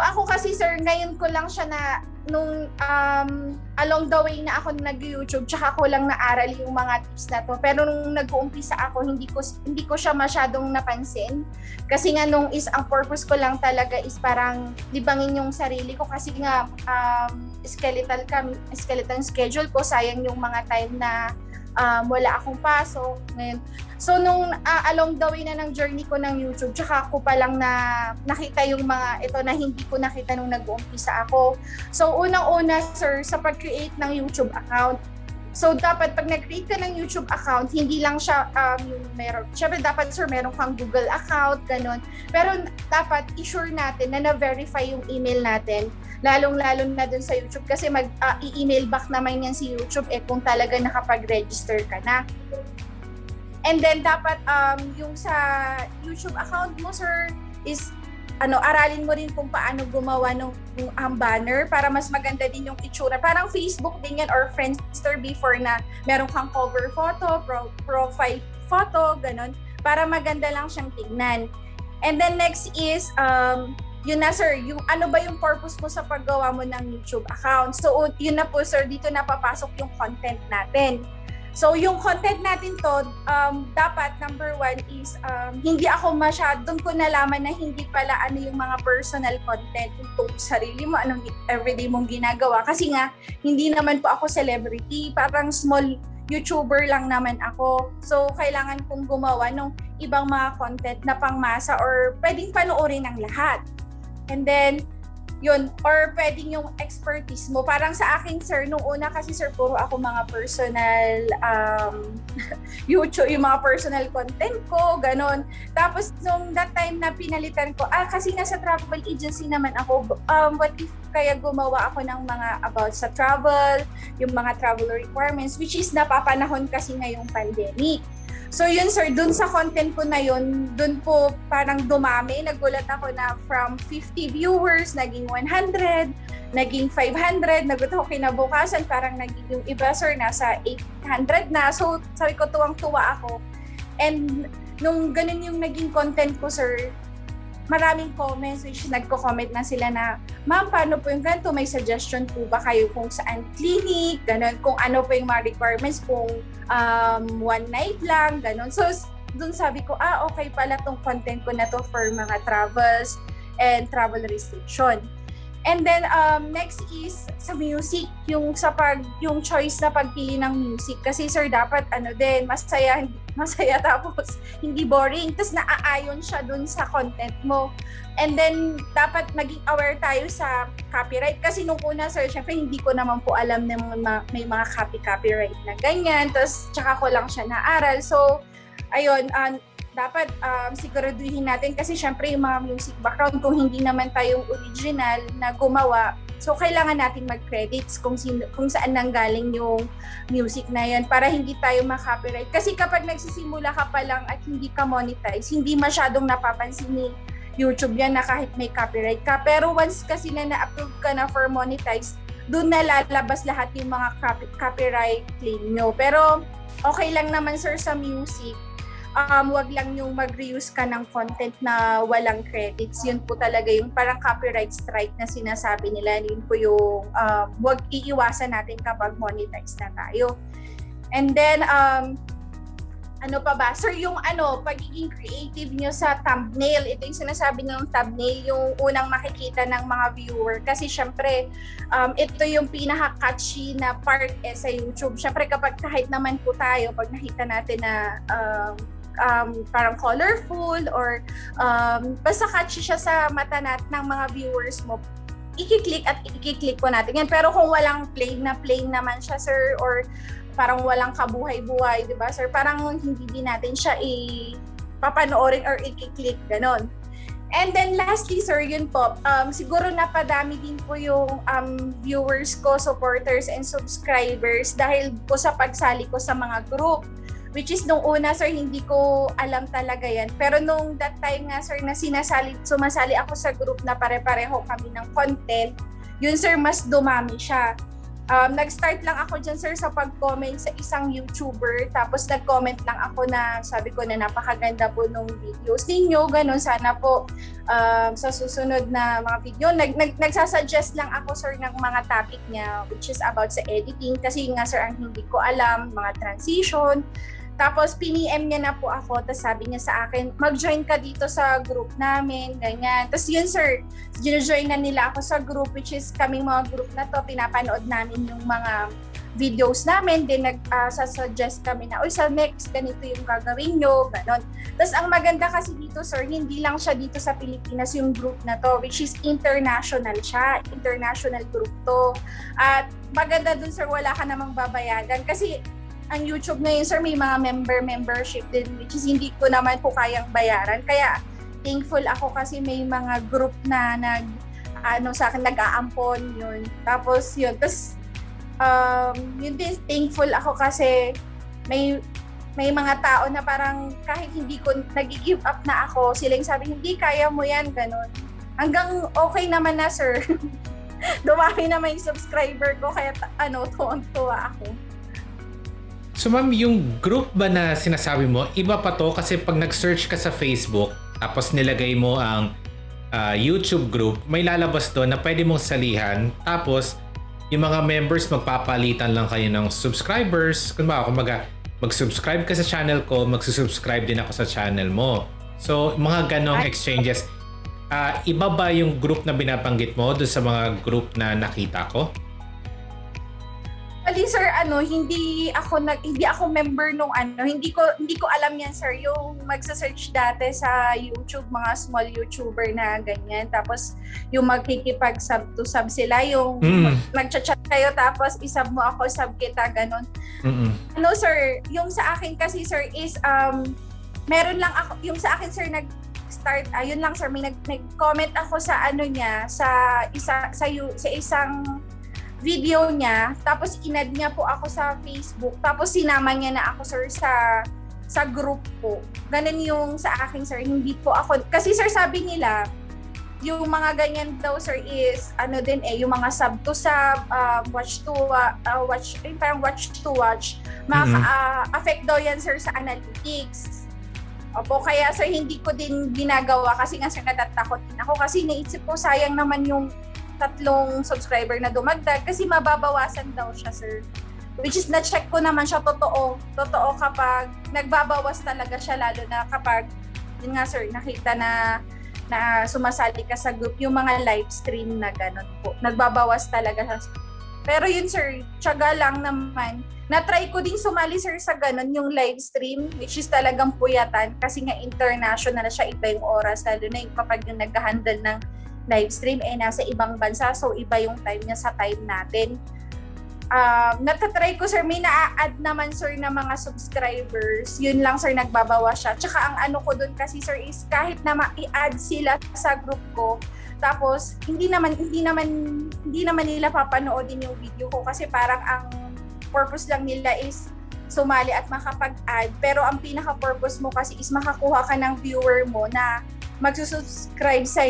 ako kasi sir, ngayon ko lang siya na nung along the way na ako nag-YouTube, tsaka ko lang naaral yung mga tips na to. Pero nung nag-uumpisa ako, hindi ko siya masyadong napansin. Kasi nga ang purpose ko lang talaga is parang libangin yung sarili ko kasi nga skeletal schedule ko, sayang yung mga time na wala akong pasok. Ngayon. So nung along the way na ng journey ko ng YouTube, tsaka ko pa lang na nakita yung mga ito na hindi ko nakita nung nag-uumpisa ako. So unang-una sir, sa pag-create ng YouTube account, so dapat pag nag-create ka ng YouTube account, hindi lang siya syempre dapat sir meron kang Google account, ganun. Pero dapat i-sure natin na na-verify yung email natin, lalong-lalo na dun sa YouTube kasi i-email back naman yan si YouTube kung talaga nakapag-register ka na. And then dapat yung sa YouTube account mo sir is aralin mo rin kung paano gumawa ng banner para mas maganda din yung itsura. Parang Facebook din yan or Friendster before na meron kang cover photo, profile photo, ganun, para maganda lang siyang tingnan. And then next is yun na sir, yung ano ba yung purpose mo sa paggawa mo ng YouTube account. So yun na po sir, dito na papasok yung content natin. So yung content natin to, dapat number one is hindi ako doon ko nalaman na hindi pala yung mga personal content, yung sarili mo, anong everyday mong ginagawa. Kasi nga, hindi naman po ako celebrity, parang small YouTuber lang naman ako. So kailangan kong gumawa ng ibang mga content na pangmasa or pwedeng panoorin ng lahat. And then, yun, or pwedeng yung expertise mo. Parang sa akin, sir, nung una kasi, sir, puro ako mga personal YouTube, yung mga personal content ko, ganon. Tapos, nung that time na pinalitan ko, kasi nasa travel agency naman ako, what if kaya gumawa ako ng mga about sa travel, yung mga travel requirements, which is napapanahon kasi ngayong pandemic. So yun sir, dun sa content ko na yun, dun po parang dumami. Nagulat ako na from 50 viewers, naging 100, naging 500. Nagulat ako kinabukasan, parang naging yung iba sir, nasa 800 na. So sabi ko, tuwang-tuwa ako. And nung ganun yung naging content ko sir, maraming comments which nagko-comment na sila na, ma'am, paano po yung ganito? May suggestion po ba kayo kung saan clinic? Ganun, kung ano po yung mga requirements, kung one night lang, ganun. So, dun sabi ko, okay pala tong content ko na to for mga travels and travel restriction. And then next is sa music, yung choice na pagpili ng music kasi sir dapat din masaya tapos hindi boring, tapos naaayon siya dun sa content mo. And then dapat maging aware tayo sa copyright kasi nung una sir, syempre hindi ko naman po alam na may mga copyright na ganyan, tapos tsaka ko lang siya naaral. So ayun, dapat siguraduhin natin kasi syempre yung mga music background, kung hindi naman tayong original na gumawa, so kailangan natin mag-credits kung saan nanggaling yung music na yan para hindi tayo ma-copyright. Kasi kapag nagsisimula ka pa lang at hindi ka monetize, hindi masyadong napapansin ni YouTube yan na kahit may copyright ka. Pero once kasi na-approve ka na for monetize, doon na lalabas lahat yung mga copyright claim nyo. Pero okay lang naman sir sa music. Wag lang yung mag-reuse ka ng content na walang credits. Yun po talaga yung parang copyright strike na sinasabi nila. Yun po yung wag iiwasan natin kapag monetize na tayo. And then, ano pa ba? Sir, yung pagiging creative nyo sa thumbnail. Ito yung sinasabi ng thumbnail, yung unang makikita ng mga viewer. Kasi syempre, ito yung pinaka-catchy na part sa YouTube. Syempre, kahit naman po tayo, pag nakita natin na parang colorful or basta catchy siya sa mata ng mga viewers mo, i-click po natin yan. Pero kung walang plain naman siya sir, or parang walang kabuhay-buhay, di ba sir, parang hindi din natin siya papanoorin or i-click, ganon. And then lastly sir, yun po, siguro napadami din po yung viewers ko, supporters and subscribers dahil po sa pagsali ko sa mga group. Which is nung una sir, hindi ko alam talaga yan. Pero nung that time nga sir na sumasali ako sa group na pare-pareho kami ng content, yun sir, mas dumami siya. Nag-start lang ako dyan, sir, sa pag-comment sa isang YouTuber. Tapos nag-comment lang ako na sabi ko na napakaganda po nung videos ninyo. Ganon, sana po sa susunod na mga video. Nagsasuggest lang ako, sir, ng mga topic niya which is about sa editing. Kasi nga, sir, ang hindi ko alam, mga transition. Tapos piniem niya na po ako, tapos sabi niya sa akin, mag-join ka dito sa group namin, ganyan. Tapos yun, sir, join na nila ako sa group, which is kaming mga group na to, pinapanood namin yung mga videos namin, then nag-suggest kami na, sa next, ganito yung gagawin nyo, ganon. Tapos ang maganda kasi dito, sir, hindi lang siya dito sa Pilipinas yung group na to, which is international siya, international group to. At maganda dun, sir, wala ka namang babayaran, kasi ang YouTube ngayon, sir, may mga membership din, which is hindi ko naman po kayang bayaran. Kaya thankful ako kasi may mga group na sa akin nag-aampon yun. Tapos yun. Tapos yun din, thankful ako kasi may mga tao na parang kahit hindi ko nag-give up na ako, sila yung sabi, hindi, kaya mo yan, ganun. Hanggang okay naman na, sir. Dumami naman yung subscriber ko, kaya tuwang-tuwa ako. So ma'am, yung group ba na sinasabi mo, iba pa to kasi pag nag-search ka sa Facebook, tapos nilagay mo ang YouTube group, may lalabas doon na pwede mong salihan, tapos yung mga members magpapalitan lang kayo ng subscribers. Kumbaga, mag-subscribe ka sa channel ko, magsusubscribe din ako sa channel mo. So mga ganong exchanges. Iba ba yung group na binabanggit mo doon sa mga group na nakita ko? Actually, sir, hindi ako member nung hindi ko alam yan, sir, yung magsa-search dati sa YouTube, mga small YouTuber na ganyan, tapos yung magkikipag-sub to sub sila, yung nagchat-chat kayo tapos isub mo ako, sub kita, ganon. Sir, yung sa akin kasi, sir, is meron lang ako, yung sa akin, sir, nag-start, yun lang, sir, may nag-comment ako sa niya, sa isang video niya, tapos inad niya po ako sa Facebook, tapos sinama niya na ako, sir, sa group po. Ganun yung sa akin, sir, hindi po ako, kasi, sir, sabi nila, yung mga ganyan daw, sir, is yung mga sub to sub, watch to watch, affect daw yan, sir, sa analytics. Opo, kaya, sir, hindi ko din ginagawa kasi nga, sir, natatakot din ako kasi naisip ko, sayang naman yung 3 subscriber na dumagdag kasi mababawasan daw siya, sir. Which is, na-check ko naman siya, totoo kapag nagbabawas talaga siya, lalo na kapag, yun nga, sir, nakita na sumasali ka sa group, yung mga live stream na gano'n po. Nagbabawas talaga siya. Pero yun, sir, tiyaga lang naman. Na-try ko din sumali, sir, sa gano'n, yung live stream, which is talagang puyatan kasi nga international siya, iba yung oras, lalo na yung kapag yung nag-handle ng live stream nasa ibang bansa, so iba yung time niya sa time natin. Natatry ko, sir, may na-add naman, sir, na mga subscribers, yun lang, sir, nagbabawa siya. Tsaka ang ko dun kasi, sir, is kahit na ma-i-add sila sa group ko, tapos hindi naman nila papanoodin yung video ko kasi parang ang purpose lang nila is sumali at makapag-add, pero ang pinaka-purpose mo kasi is makakuha ka ng viewer mo na magsusubscribe sa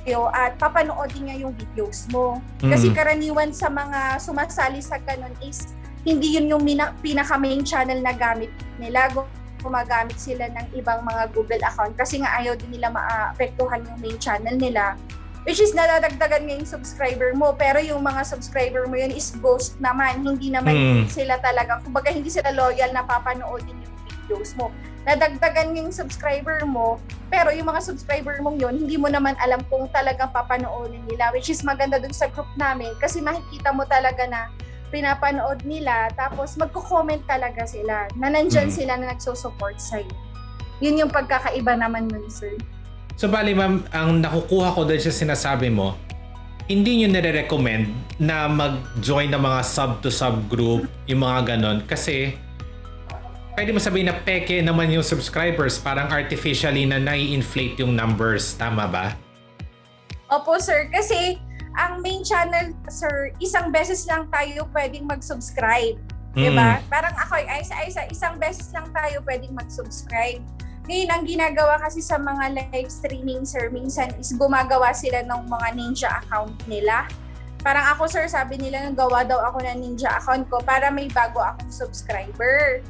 at papanoodin niya yung videos mo. Kasi karaniwan sa mga sumasali sa ganun is hindi yun yung pinaka-main channel na gamit nila. Gumagamit sila ng ibang mga Google account kasi nga ayaw din nila maapektuhan yung main channel nila. Which is nadadagdagan nga yung subscriber mo, pero yung mga subscriber mo yun is ghost naman. Hindi naman sila talaga, kumbaga hindi sila loyal na papanoodin yung videos mo. Nadagdagan yung subscriber mo, pero yung mga subscriber mong yun, hindi mo naman alam kung talagang papanoodin nila, which is maganda dun sa group namin kasi makikita mo talaga na pinapanood nila, tapos magko-comment talaga sila na nandyan sila na nagsusupport sa'yo. Yun yung pagkakaiba naman nun, sir. So bali, ma'am, ang nakukuha ko dun sa sinasabi mo, hindi nyo nire-recommend na mag-join ng mga sub-to-sub group, yung mga ganon, kasi pwede mo sabihin na peke naman yung subscribers, parang artificially na nai-inflate yung numbers. Tama ba? Opo, sir. Kasi ang main channel, sir, isang beses lang tayo pwedeng mag-subscribe. Diba? Parang ako, isang beses lang tayo pwedeng mag-subscribe. Ngayon, ang ginagawa kasi sa mga live streaming, sir, minsan is gumagawa sila ng mga ninja account nila. Parang ako, sir, sabi nila gawa daw ako ng Ninja account ko para may bago akong subscriber.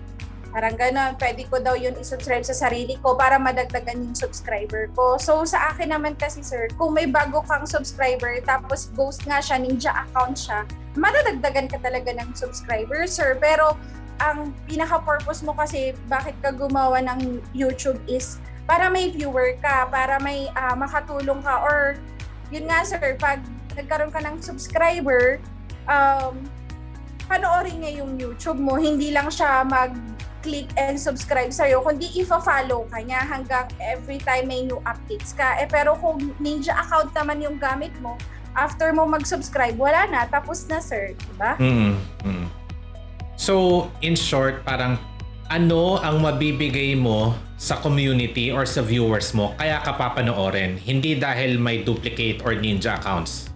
Parang gano'n, pwede ko daw yun isubscribe sa sarili ko para madagdagan yung subscriber ko. So sa akin naman kasi, sir, kung may bago kang subscriber tapos ghost nga siya, Ninja account siya, madadagdagan ka talaga ng subscriber, sir. Pero ang pinaka-purpose mo kasi bakit ka gumawa ng YouTube is para may viewer ka, para may makatulong ka, or yun nga, sir, pag nagkaroon ka ng subscriber, panoorin niya yung YouTube mo, hindi lang siya mag-click and subscribe sa'yo, kundi i-follow ka niya hanggang every time may new updates ka. Pero kung Ninja account naman yung gamit mo, after mo mag-subscribe, wala na, tapos na, sir, diba? So, in short, parang ano ang mabibigay mo sa community or sa viewers mo kaya ka papanoorin, hindi dahil may duplicate or Ninja accounts?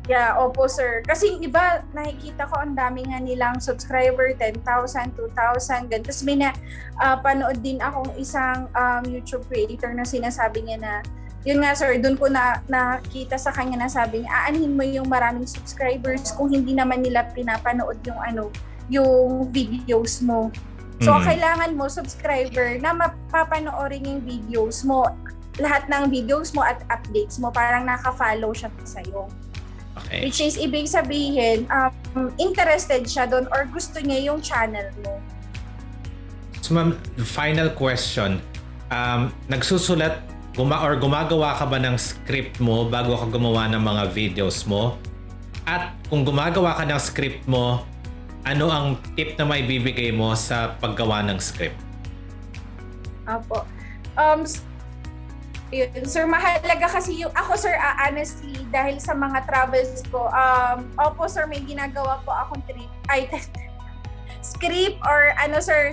Yeah, opo, sir. Kasi yung iba, nakikita ko ang dami nga nilang subscriber, 10,000, 2,000, ganun. Tapos may panood din akong isang YouTube creator na sinasabi niya na, yun nga, sir, doon ko nakita sa kanya na sabi niya, aanhin mo yung maraming subscribers kung hindi naman nila pinapanood yung videos mo. So, kailangan mo, subscriber, na mapapanoorin yung videos mo, lahat ng videos mo at updates mo, parang naka-follow siya sa'yo. Okay. Which is, ibig sabihin, interested siya doon or gusto niya yung channel mo. So, ma'am, final question. Nagsusulat or gumagawa ka ba ng script mo bago ka gumawa ng mga videos mo? At kung gumagawa ka ng script mo, ano ang tip na may bibigay mo sa paggawa ng script? Apo. Yun, sir, mahalaga kasi yung ako, sir, honestly, dahil sa mga travels ko, opo, sir, may ginagawa po akong script or sir,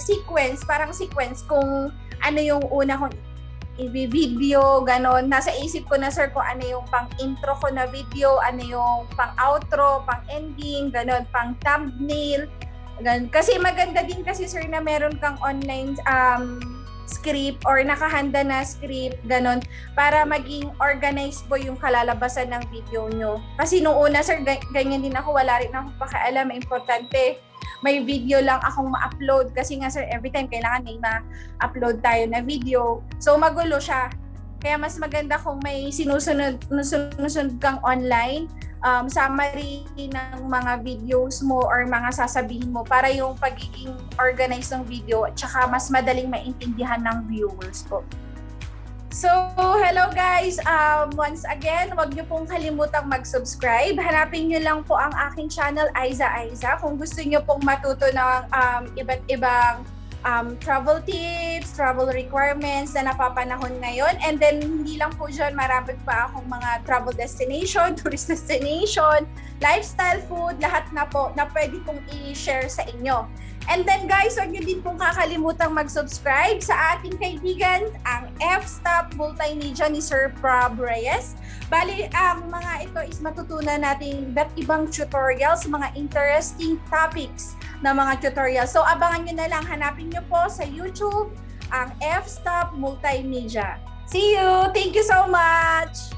parang sequence kung ano yung una kong i-video, ganon. Nasa isip ko na, sir, kung ano yung pang-intro ko na video, ano yung pang-outro, pang-ending, ganon, pang-thumbnail, ganon. Kasi maganda din kasi, sir, na meron kang online script or nakahanda na script, ganon, para maging organized po yung kalalabasan ng video nyo. Kasi nung una, sir, ganyan din ako, wala rin akong pakialam, importante may video lang akong ma-upload kasi nga, sir, every time kailangan may ma-upload tayo na video. So magulo siya. Kaya mas maganda kung may sinusunod kang online summary ng mga videos mo or mga sasabihin mo para yung pagiging organized ng video at saka mas madaling maintindihan ng viewers po. So, hello guys! Once again, huwag niyo pong kalimutang mag-subscribe. Hanapin niyo lang po ang aking channel, Aiza. Kung gusto niyo pong matuto ng iba't ibang travel tips, travel requirements na napapanahon ngayon. And then, hindi lang po dyan, marami pa akong mga travel destination, tourist destination, lifestyle food, lahat na po na pwede kong i-share sa inyo. And then guys, huwag niyo din pong kakalimutang mag-subscribe sa ating kaibigan, ang F-Stop Multimedia ni Sir Prob Reyes. Bali, ang mga ito is matutunan natin iba't ibang tutorials, mga interesting topics na mga tutorials. So abangan niyo na lang, hanapin niyo po sa YouTube ang F-Stop Multimedia. See you! Thank you so much!